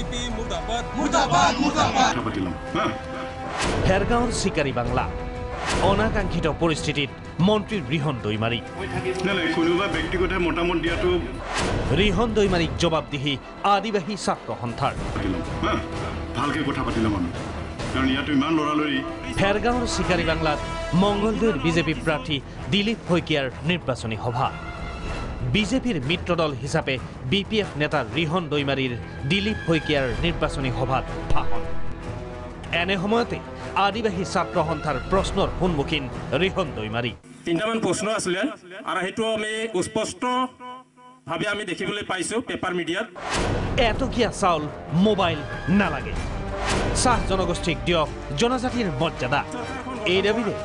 BJP মুৰ্দাবাদ মুৰ্দাবাদ মুৰ্দাবাদ ফেৰগাঁওৰ শিকাৰী বাংলা অনাকাঙ্ক্ষিত পৰিস্থিতিত মন্ত্ৰী ৰিহন দৈমাৰী ব্যক্তিগত মতামত দিয়াটো ৰিহন দৈমাৰীক জবাবদিহি আদিবাসী ছাত্ৰ সন্থাৰ ভালকে কথা পাতিলাম আমি কাৰণ ইয়াতো ইমান লৰালৰি ফেৰগাঁওৰ শিকাৰী বাংলাত মঙ্গলদৈৰ বিজেপি প্ৰাৰ্থী দিলীপ শইকীয়াৰ নিৰ্বাচনী সভা বিজেপিৰ মিত্ৰদল হিচাপে বিপিএফ নেতা ৰিহন দৈমাৰীৰ দিলীপ শইকীয়াৰ নিৰ্বাচনী সভাত ভাষণ এনে সময়তে আদিবাসী ছাত্ৰ সন্থাৰ প্ৰশ্নৰ সন্মুখীন ৰিহন দৈমাৰী তিনিটামান প্ৰশ্ন আছিলে আৰু সেইটো আমি স্পষ্ট ভাবে আমি দেখিবলৈ পাইছো পেপাৰ মিডিয়াত এটকীয়া চাউল মোবাইল নালাগে চাহ জনগোষ্ঠীক দিয়ক জনজাতিৰ মৰ্যাদা এই দাবীৰে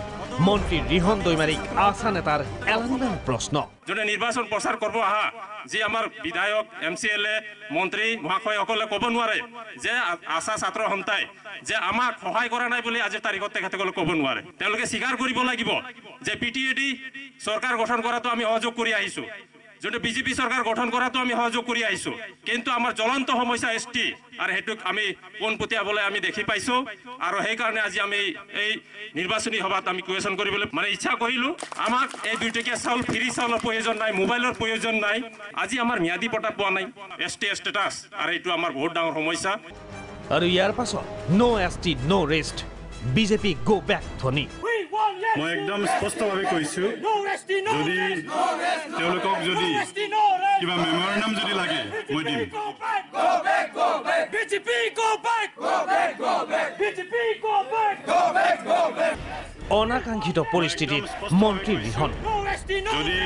মন্ত্ৰী ৰিহন দৈমাৰীক আশা নেতাৰ এলানি প্ৰশ্ন যোনে নিৰ্বাচন প্ৰচাৰ কৰিব আহা যে আমাৰ বিধায়ক এমচিএলএ মন্ত্ৰী মহাশয়সকলে ক'ব নোৱাৰে যে আশা ছাত্ৰ সন্থাই যে আমাক সহায় কৰা নাই বুলি আজিৰ তাৰিখত তেখেতসকলে ক'ব নোৱাৰে তেওঁলোকে স্বীকাৰ কৰিব লাগিব যে পিটিএডি চৰকাৰ গঠন কৰাটো আমি সহযোগ কৰি আহিছো যোনটো বিজেপি চৰকাৰ গঠন কৰাটো আমি সহযোগ কৰি আহিছো কিন্তু আমাৰ জ্বলন্ত সমস্যা এসটি আৰু হেতুক আমি পোনপটীয়াবলৈ আমি দেখি পাইছো আৰু সেই কাৰণে আজি আমি এই নিৰ্বাচনী সভাত আমি কুৱেশ্যন কৰিবলৈ মানে ইচ্ছা কৰিলো আমাক এই দুইটকীয়া চাউল ফ্ৰী চাউলৰ প্ৰয়োজন নাই মোবাইলৰ প্ৰয়োজন নাই আজি আমাৰ ম্যাদী পটা পোৱা নাই এসটি ষ্টেটাছ আৰু এইটো আমাৰ বহুত ডাঙৰ সমস্যা আৰু ইয়াৰ পাছত নো এসটি নো ৰেষ্ট বিজেপি গো বেক ধ্বনি মই একদম স্পষ্টভাৱে কৈছো যদি তেওঁলোকক যদি কিবা মেমৰেণ্ডাম যদি লাগে মই দিম অনাকাঙ্ক্ষিত পৰিস্থিতিত মন্ত্ৰী ৰিহন যদি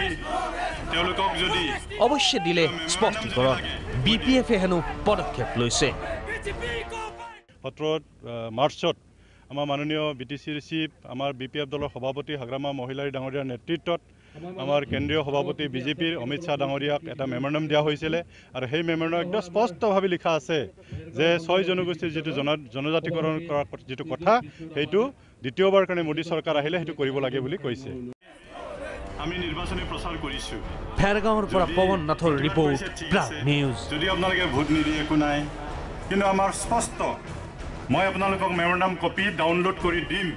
তেওঁলোকক যদি অৱশ্যে দিলে স্পষ্টীকৰণ বিপিএফে হেনো পদক্ষেপ লৈছে 17 মাৰ্চত আমাৰ মাননীয় বিটিচিৰ চিফ আমাৰ বিপিএফ দলৰ সভাপতি হাগ্ৰামা মহিলাৰী ডাঙৰীয়াৰ নেতৃত্বত আমাৰ কেন্দ্ৰীয় সভাপতি বিজেপিৰ অমিত শ্বাহ ডাঙৰীয়াক এটা মেমৰেণ্ডাম দিয়া হৈছিলে আৰু সেই মেমৰেণ্ডাম একদম স্পষ্টভাৱে লিখা আছে যে 6 জনগোষ্ঠীৰ যিটো জনজাতিকৰণ কৰাৰ যিটো কথা সেইটো দ্বিতীয়বাৰ কাৰণে মোদী চৰকাৰ আহিলে সেইটো কৰিব লাগে বুলি কৈছে আমি নিৰ্বাচনী প্ৰচাৰ কৰিছো ফেৰগাঁৱৰ পৰা পৱন নাথৰ ৰিপৰ্ট প্ৰাগ নিউজ যদি আপোনালোকে ভোট নিদিয়ে একো নাই কিন্তু আমাৰ স্পষ্ট মই আপোনালোকক মেমৰেণ্ডাম কপি ডাউনলোড কৰি দিম